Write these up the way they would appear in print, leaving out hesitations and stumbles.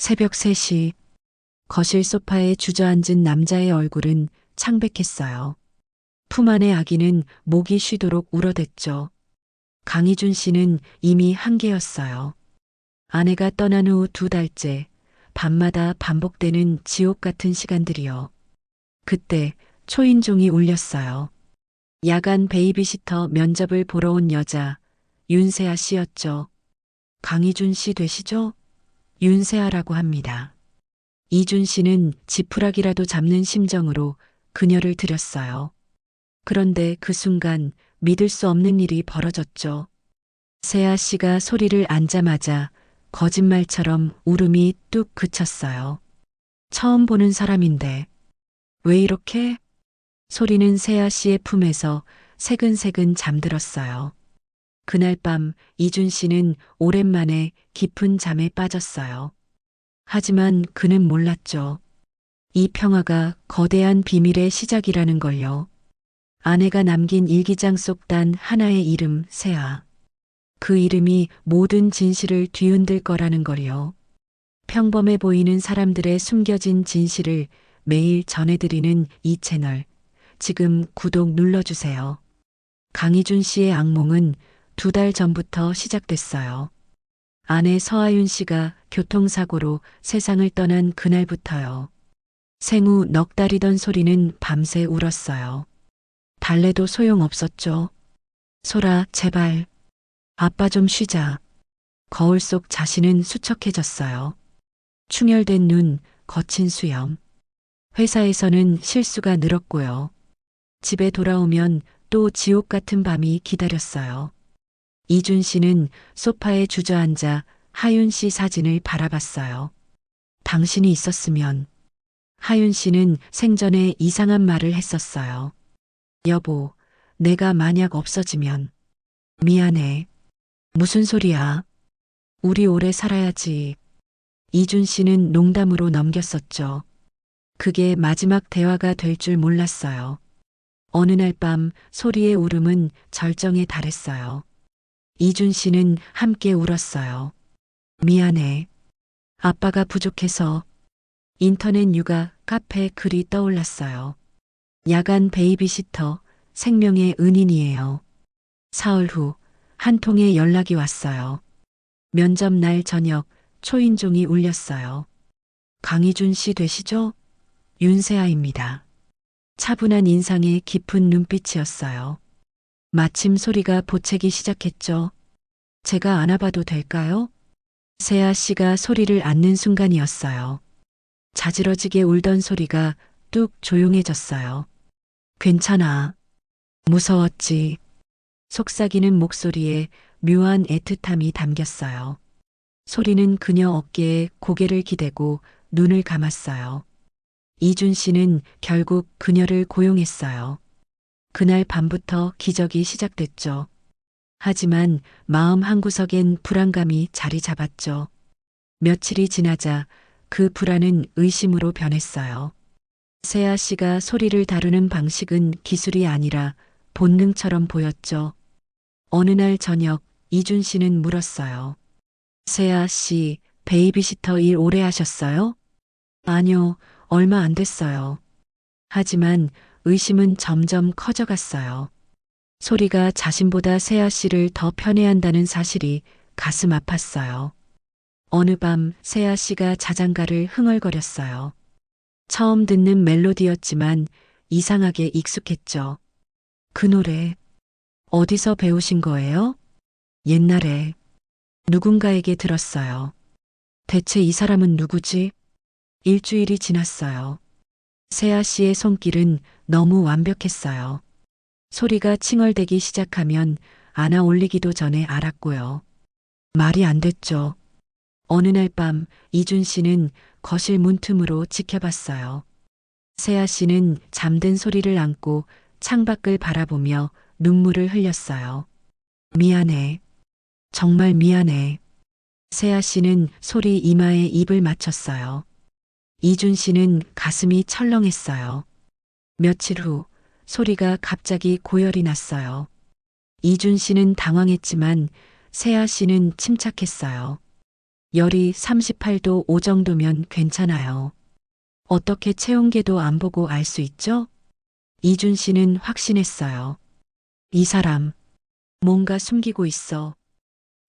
새벽 3시 거실 소파에 주저앉은 남자의 얼굴은 창백했어요. 품 안의 아기는 목이 쉬도록 울어댔죠. 강희준 씨는 이미 한계였어요. 아내가 떠난 후 2달째 밤마다 반복되는 지옥 같은 시간들이요. 그때 초인종이 울렸어요. 야간 베이비시터 면접을 보러 온 여자 윤세아 씨였죠. 강희준 씨 되시죠? 윤세아라고 합니다. 이준 씨는 지푸라기라도 잡는 심정으로 그녀를 들였어요. 그런데 그 순간 믿을 수 없는 일이 벌어졌죠. 세아 씨가 소리를 앉자마자 거짓말처럼 울음이 뚝 그쳤어요. 처음 보는 사람인데 왜 이렇게? 소리는 세아 씨의 품에서 새근새근 잠들었어요. 그날 밤 이준 씨는 오랜만에 깊은 잠에 빠졌어요. 하지만 그는 몰랐죠. 이 평화가 거대한 비밀의 시작이라는 걸요. 아내가 남긴 일기장 속 단 하나의 이름, 세아. 그 이름이 모든 진실을 뒤흔들 거라는 걸요. 평범해 보이는 사람들의 숨겨진 진실을 매일 전해드리는 이 채널. 지금 구독 눌러주세요. 강희준 씨의 악몽은 2달 전부터 시작됐어요. 아내 서아윤 씨가 교통사고로 세상을 떠난 그날부터요. 생후 넉 달이던 소리는 밤새 울었어요. 달래도 소용없었죠. 소라, 제발. 아빠 좀 쉬자. 거울 속 자신은 수척해졌어요. 충혈된 눈, 거친 수염. 회사에서는 실수가 늘었고요. 집에 돌아오면 또 지옥 같은 밤이 기다렸어요. 이준 씨는 소파에 주저앉아 하윤 씨 사진을 바라봤어요. 당신이 있었으면. 하윤 씨는 생전에 이상한 말을 했었어요. 여보, 내가 만약 없어지면. 미안해. 무슨 소리야? 우리 오래 살아야지. 이준 씨는 농담으로 넘겼었죠. 그게 마지막 대화가 될 줄 몰랐어요. 어느 날 밤 소리의 울음은 절정에 달했어요. 이준 씨는 함께 울었어요. 미안해. 아빠가 부족해서. 인터넷 육아, 카페 글이 떠올랐어요. 야간 베이비시터, 생명의 은인이에요. 사흘 후, 한 통의 연락이 왔어요. 면접 날 저녁, 초인종이 울렸어요. 강희준 씨 되시죠? 윤세아입니다. 차분한 인상에 깊은 눈빛이었어요. 마침 소리가 보채기 시작했죠. 제가 안아봐도 될까요? 세아 씨가 소리를 안는 순간이었어요. 자지러지게 울던 소리가 뚝 조용해졌어요. 괜찮아. 무서웠지. 속삭이는 목소리에 묘한 애틋함이 담겼어요. 소리는 그녀 어깨에 고개를 기대고 눈을 감았어요. 이준 씨는 결국 그녀를 고용했어요. 그날 밤부터 기적이 시작됐죠. 하지만 마음 한구석엔 불안감이 자리 잡았죠. 며칠이 지나자 그 불안은 의심으로 변했어요. 세아 씨가 소리를 다루는 방식은 기술이 아니라 본능처럼 보였죠. 어느 날 저녁 이준 씨는 물었어요. 세아 씨, 베이비시터 일 오래 하셨어요? 아니요, 얼마 안 됐어요. 하지만 의심은 점점 커져갔어요. 소리가 자신보다 세아 씨를 더 편애한다는 사실이 가슴 아팠어요. 어느 밤 세아 씨가 자장가를 흥얼거렸어요. 처음 듣는 멜로디였지만 이상하게 익숙했죠. 그 노래 어디서 배우신 거예요? 옛날에 누군가에게 들었어요. 대체 이 사람은 누구지? 일주일이 지났어요. 세아 씨의 손길은 너무 완벽했어요. 소리가 칭얼대기 시작하면 안아 올리기도 전에 알았고요. 말이 안 됐죠. 어느 날 밤 이준 씨는 거실 문틈으로 지켜봤어요. 세아 씨는 잠든 소리를 안고 창밖을 바라보며 눈물을 흘렸어요. 미안해. 정말 미안해. 세아 씨는 소리 이마에 입을 맞췄어요. 이준 씨는 가슴이 철렁했어요. 며칠 후 소리가 갑자기 고열이 났어요. 이준 씨는 당황했지만 세아 씨는 침착했어요. 열이 38도 5 정도면 괜찮아요. 어떻게 체온계도 안 보고 알 수 있죠? 이준 씨는 확신했어요. 이 사람, 뭔가 숨기고 있어.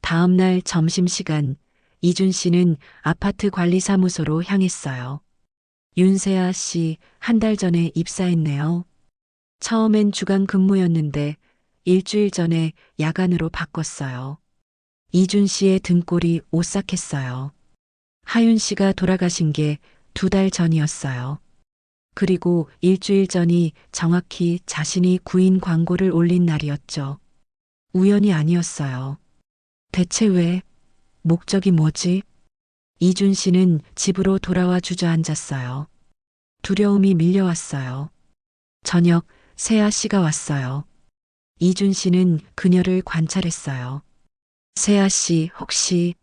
다음 날 점심시간, 이준 씨는 아파트 관리사무소로 향했어요. 윤세아 씨, 한 달 전에 입사했네요. 처음엔 주간 근무였는데 일주일 전에 야간으로 바꿨어요. 이준 씨의 등골이 오싹했어요. 하윤 씨가 돌아가신 게 2달 전이었어요. 그리고 일주일 전이 정확히 자신이 구인 광고를 올린 날이었죠. 우연이 아니었어요. 대체 왜? 목적이 뭐지? 이준 씨는 집으로 돌아와 주저앉았어요. 두려움이 밀려왔어요. 저녁, 세아 씨가 왔어요. 이준 씨는 그녀를 관찰했어요. 세아 씨, 혹시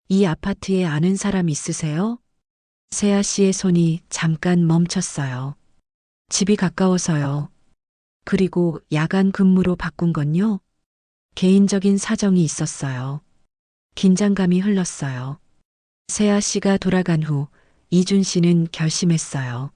이 아파트에 아는 사람 있으세요? 세아 씨의 손이 잠깐 멈췄어요. 집이 가까워서요. 그리고 야간 근무로 바꾼 건요? 개인적인 사정이 있었어요. 긴장감이 흘렀어요. 세아 씨가 돌아간 후 이준 씨는 결심했어요.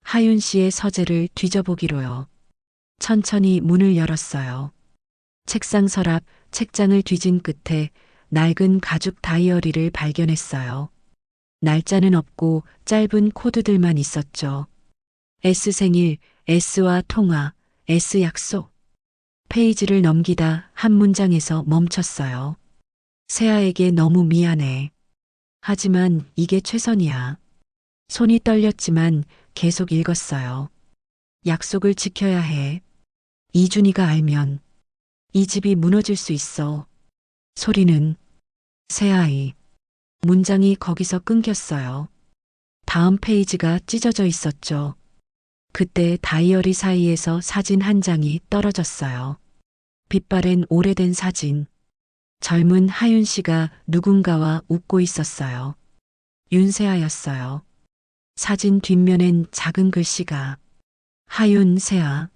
하윤 씨의 서재를 뒤져보기로요. 천천히 문을 열었어요. 책상 서랍, 책장을 뒤진 끝에 낡은 가죽 다이어리를 발견했어요. 날짜는 없고 짧은 코드들만 있었죠. S 생일, S와 통화, S 약속. 페이지를 넘기다 한 문장에서 멈췄어요. 세아에게 너무 미안해. 하지만 이게 최선이야. 손이 떨렸지만 계속 읽었어요. 약속을 지켜야 해. 이준이가 알면 이 집이 무너질 수 있어. 소리는 새아이. 문장이 거기서 끊겼어요. 다음 페이지가 찢어져 있었죠. 그때 다이어리 사이에서 사진 한 장이 떨어졌어요. 빛바랜 오래된 사진. 젊은 하윤 씨가 누군가와 웃고 있었어요. 윤세아였어요. 사진 뒷면엔 작은 글씨가 하윤 세아.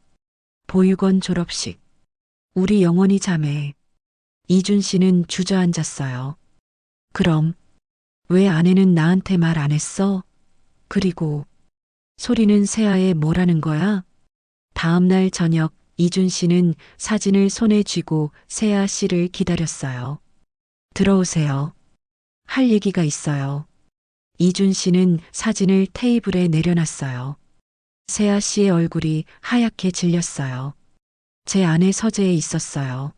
보육원 졸업식. 우리 영원히 자매. 이준 씨는 주저앉았어요. 그럼 왜 아내는 나한테 말 안 했어? 그리고 소리는 세아에 뭐라는 거야? 다음 날 저녁 이준 씨는 사진을 손에 쥐고 세아 씨를 기다렸어요. 들어오세요. 할 얘기가 있어요. 이준 씨는 사진을 테이블에 내려놨어요. 세아 씨의 얼굴이 하얗게 질렸어요. 제 아내 서재에 있었어요.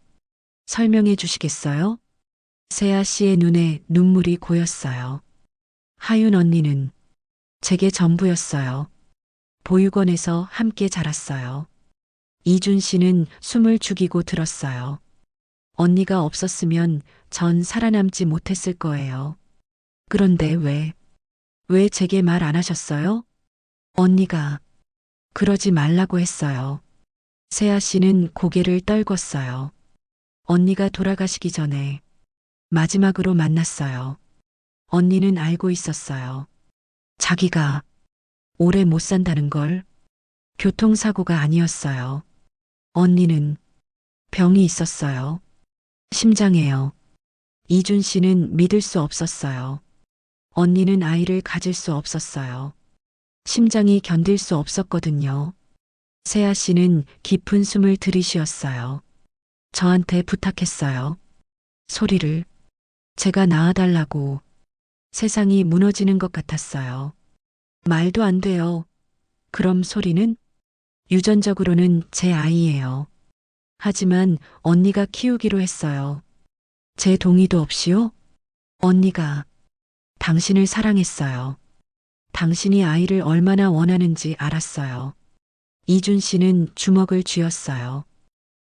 설명해 주시겠어요? 세아 씨의 눈에 눈물이 고였어요. 하윤 언니는 제게 전부였어요. 보육원에서 함께 자랐어요. 이준 씨는 숨을 죽이고 들었어요. 언니가 없었으면 전 살아남지 못했을 거예요. 그런데 왜 제게 말 안 하셨어요? 언니가 그러지 말라고 했어요. 세아 씨는 고개를 떨궜어요. 언니가 돌아가시기 전에 마지막으로 만났어요. 언니는 알고 있었어요. 자기가 오래 못 산다는 걸. 교통사고가 아니었어요. 언니는 병이 있었어요. 심장에요. 이준 씨는 믿을 수 없었어요. 언니는 아이를 가질 수 없었어요. 심장이 견딜 수 없었거든요. 세아 씨는 깊은 숨을 들이쉬었어요. 저한테 부탁했어요. 소리를. 제가 낳아달라고. 세상이 무너지는 것 같았어요. 말도 안 돼요. 그럼 소리는? 유전적으로는 제 아이예요. 하지만 언니가 키우기로 했어요. 제 동의도 없이요? 언니가 당신을 사랑했어요. 당신이 아이를 얼마나 원하는지 알았어요. 이준 씨는 주먹을 쥐었어요.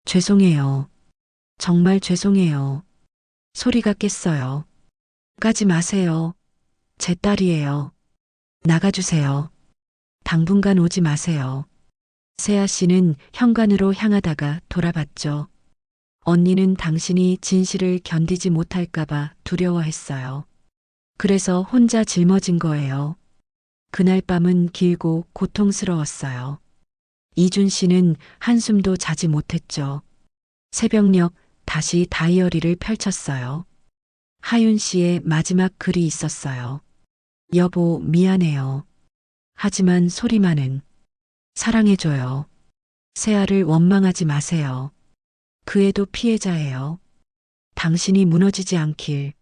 죄송해요. 정말 죄송해요. 소리가 깼어요. 까지 마세요. 제 딸이에요. 나가주세요. 당분간 오지 마세요. 세아 씨는 현관으로 향하다가 돌아봤죠. 언니는 당신이 진실을 견디지 못할까봐 두려워했어요. 그래서 혼자 짊어진 거예요. 그날 밤은 길고 고통스러웠어요. 이준 씨는 한숨도 자지 못했죠. 새벽녘 다시 다이어리를 펼쳤어요. 하윤 씨의 마지막 글이 있었어요. 여보, 미안해요. 하지만 소리만은 사랑해줘요. 세아를 원망하지 마세요. 그 애도 피해자예요. 당신이 무너지지 않길.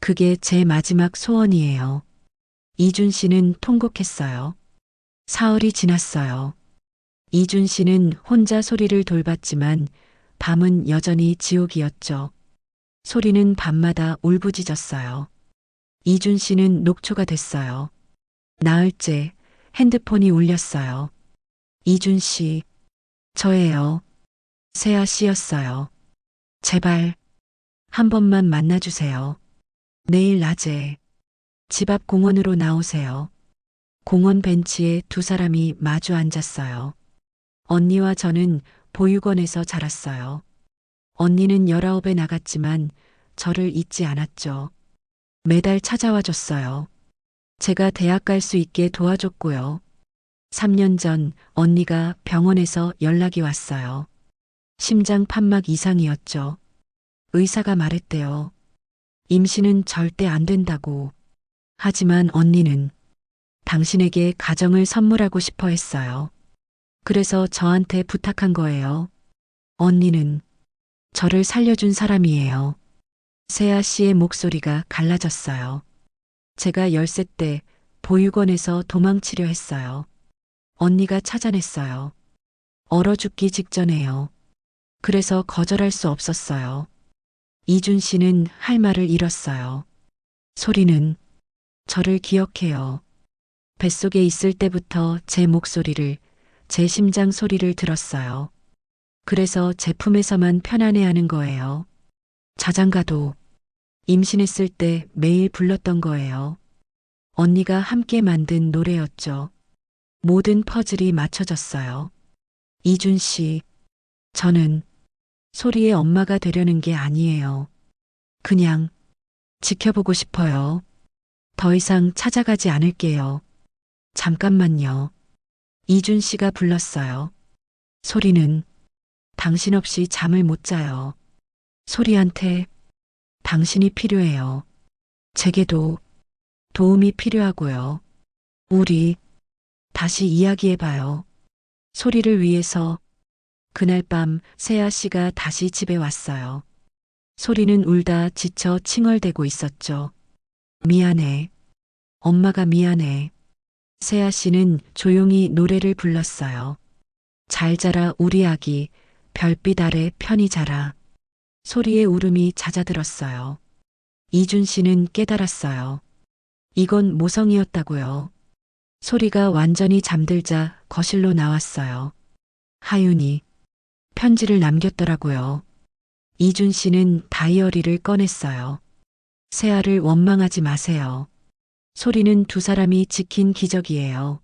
그게 제 마지막 소원이에요. 이준 씨는 통곡했어요. 사흘이 지났어요. 이준 씨는 혼자 소리를 돌봤지만 밤은 여전히 지옥이었죠. 소리는 밤마다 울부짖었어요. 이준 씨는 녹초가 됐어요. 나흘째 핸드폰이 울렸어요. 이준 씨, 저예요. 세아 씨였어요. 제발 한 번만 만나주세요. 내일 낮에 집 앞 공원으로 나오세요. 공원 벤치에 두 사람이 마주 앉았어요. 언니와 저는 보육원에서 자랐어요. 언니는 19에 나갔지만 저를 잊지 않았죠. 매달 찾아와 줬어요. 제가 대학 갈 수 있게 도와줬고요. 3년 전 언니가 병원에서 연락이 왔어요. 심장 판막 이상이었죠. 의사가 말했대요. 임신은 절대 안 된다고. 하지만 언니는 당신에게 가정을 선물하고 싶어 했어요. 그래서 저한테 부탁한 거예요. 언니는 저를 살려준 사람이에요. 세아 씨의 목소리가 갈라졌어요. 제가 10세 때 보육원에서 도망치려 했어요. 언니가 찾아냈어요. 얼어 죽기 직전에요. 그래서 거절할 수 없었어요. 이준 씨는 할 말을 잃었어요. 소리는 저를 기억해요. 뱃속에 있을 때부터 제 목소리를, 제 심장 소리를 들었어요. 그래서 제품에서만 편안해하는 거예요. 자장가도 임신했을 때 매일 불렀던 거예요. 언니가 함께 만든 노래였죠. 모든 퍼즐이 맞춰졌어요. 이준 씨, 저는 소리의 엄마가 되려는 게 아니에요. 그냥 지켜보고 싶어요. 더 이상 찾아가지 않을게요. 잠깐만요. 이준 씨가 불렀어요. 소리는 당신 없이 잠을 못 자요. 소리한테 당신이 필요해요. 제게도 도움이 필요하고요. 우리 다시 이야기해봐요. 소리를 위해서 그날 밤 세아 씨가 다시 집에 왔어요. 소리는 울다 지쳐 칭얼대고 있었죠. 미안해. 엄마가 미안해. 세아 씨는 조용히 노래를 불렀어요. 잘 자라 우리 아기, 별빛 아래 편히 자라. 소리의 울음이 잦아들었어요. 이준 씨는 깨달았어요. 이건 모성이었다고요. 소리가 완전히 잠들자 거실로 나왔어요. 하윤이 편지를 남겼더라고요. 이준 씨는 다이어리를 꺼냈어요. 세아를 원망하지 마세요. 소리는 두 사람이 지킨 기적이에요.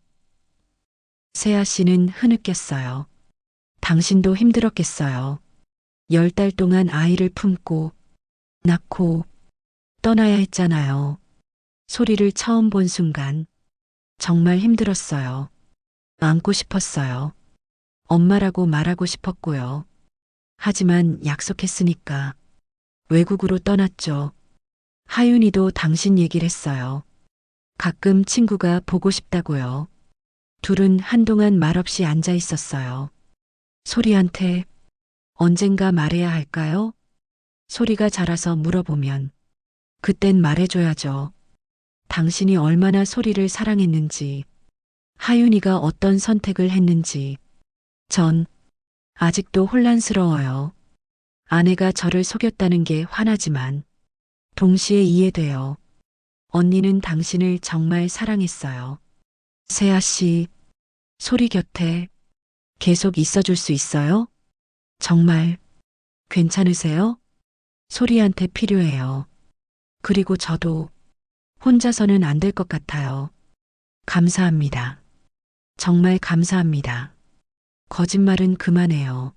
세아 씨는 흐느꼈어요. 당신도 힘들었겠어요. 10달 동안 아이를 품고 낳고 떠나야 했잖아요. 소리를 처음 본 순간 정말 힘들었어요. 안고 싶었어요. 엄마라고 말하고 싶었고요. 하지만 약속했으니까 외국으로 떠났죠. 하윤이도 당신 얘기를 했어요. 가끔 친구가 보고 싶다고요. 둘은 한동안 말없이 앉아 있었어요. 소리한테 언젠가 말해야 할까요? 소리가 자라서 물어보면 그땐 말해줘야죠. 당신이 얼마나 소리를 사랑했는지, 하윤이가 어떤 선택을 했는지. 전 아직도 혼란스러워요. 아내가 저를 속였다는 게 화나지만 동시에 이해돼요. 언니는 당신을 정말 사랑했어요. 세아 씨, 소리 곁에 계속 있어줄 수 있어요? 정말 괜찮으세요? 소리한테 필요해요. 그리고 저도 혼자서는 안 될 것 같아요. 감사합니다. 정말 감사합니다. 거짓말은 그만해요.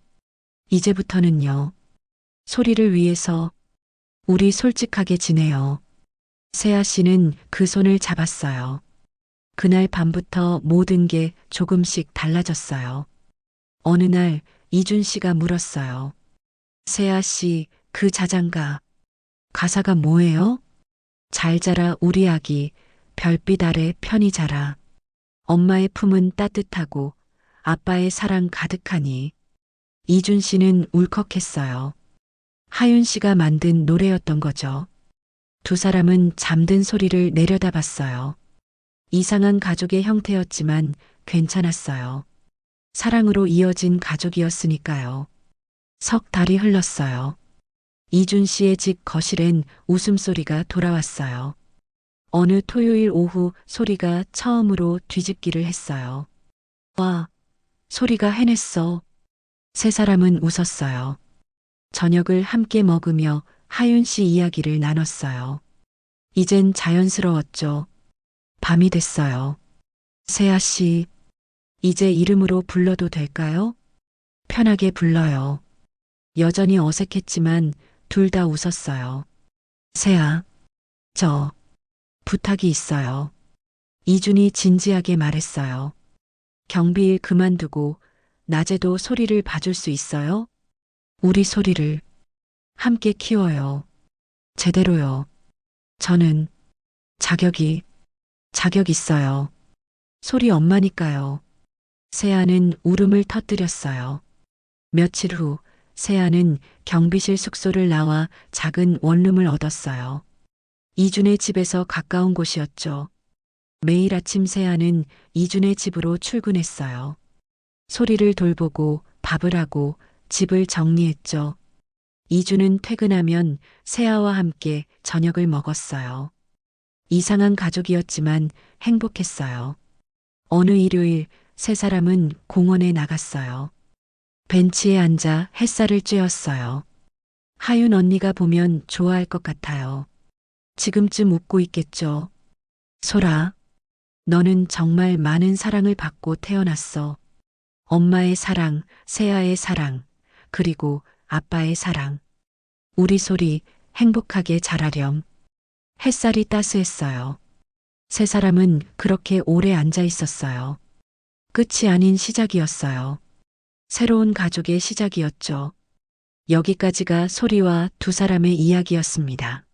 이제부터는요. 소리를 위해서 우리 솔직하게 지내요. 세아 씨는 그 손을 잡았어요. 그날 밤부터 모든 게 조금씩 달라졌어요. 어느 날 이준 씨가 물었어요. 세아 씨, 그 자장가 가사가 뭐예요? 잘 자라 우리 아기, 별빛 아래 편히 자라. 엄마의 품은 따뜻하고 아빠의 사랑 가득하니. 이준 씨는 울컥했어요. 하윤 씨가 만든 노래였던 거죠. 두 사람은 잠든 소리를 내려다봤어요. 이상한 가족의 형태였지만 괜찮았어요. 사랑으로 이어진 가족이었으니까요. 석 달이 흘렀어요. 이준 씨의 집 거실엔 웃음소리가 돌아왔어요. 어느 토요일 오후 소리가 처음으로 뒤집기를 했어요. 와, 소리가 해냈어. 세 사람은 웃었어요. 저녁을 함께 먹으며 하윤 씨 이야기를 나눴어요. 이젠 자연스러웠죠. 밤이 됐어요. 세아 씨, 이제 이름으로 불러도 될까요? 편하게 불러요. 여전히 어색했지만 둘 다 웃었어요. 세아, 저 부탁이 있어요. 이준이 진지하게 말했어요. 경비일 그만두고 낮에도 소리를 봐줄 수 있어요? 우리 소리를 함께 키워요. 제대로요. 저는 자격 있어요. 소리 엄마니까요. 세아는 울음을 터뜨렸어요. 며칠 후 세아는 경비실 숙소를 나와 작은 원룸을 얻었어요. 이준의 집에서 가까운 곳이었죠. 매일 아침 세아는 이준의 집으로 출근했어요. 소리를 돌보고 밥을 하고 집을 정리했죠. 이준은 퇴근하면 세아와 함께 저녁을 먹었어요. 이상한 가족이었지만 행복했어요. 어느 일요일 세 사람은 공원에 나갔어요. 벤치에 앉아 햇살을 쬐었어요. 하윤 언니가 보면 좋아할 것 같아요. 지금쯤 웃고 있겠죠. 소라, 너는 정말 많은 사랑을 받고 태어났어. 엄마의 사랑, 세아의 사랑, 그리고 아빠의 사랑. 우리 소리 행복하게 자라렴. 햇살이 따스했어요. 세 사람은 그렇게 오래 앉아 있었어요. 끝이 아닌 시작이었어요. 새로운 가족의 시작이었죠. 여기까지가 소리와 두 사람의 이야기였습니다.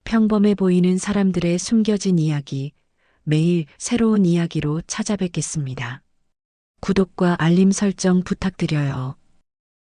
평범해 보이는 사람들의 숨겨진 이야기, 매일 새로운 이야기로 찾아뵙겠습니다. 구독과 알림 설정 부탁드려요.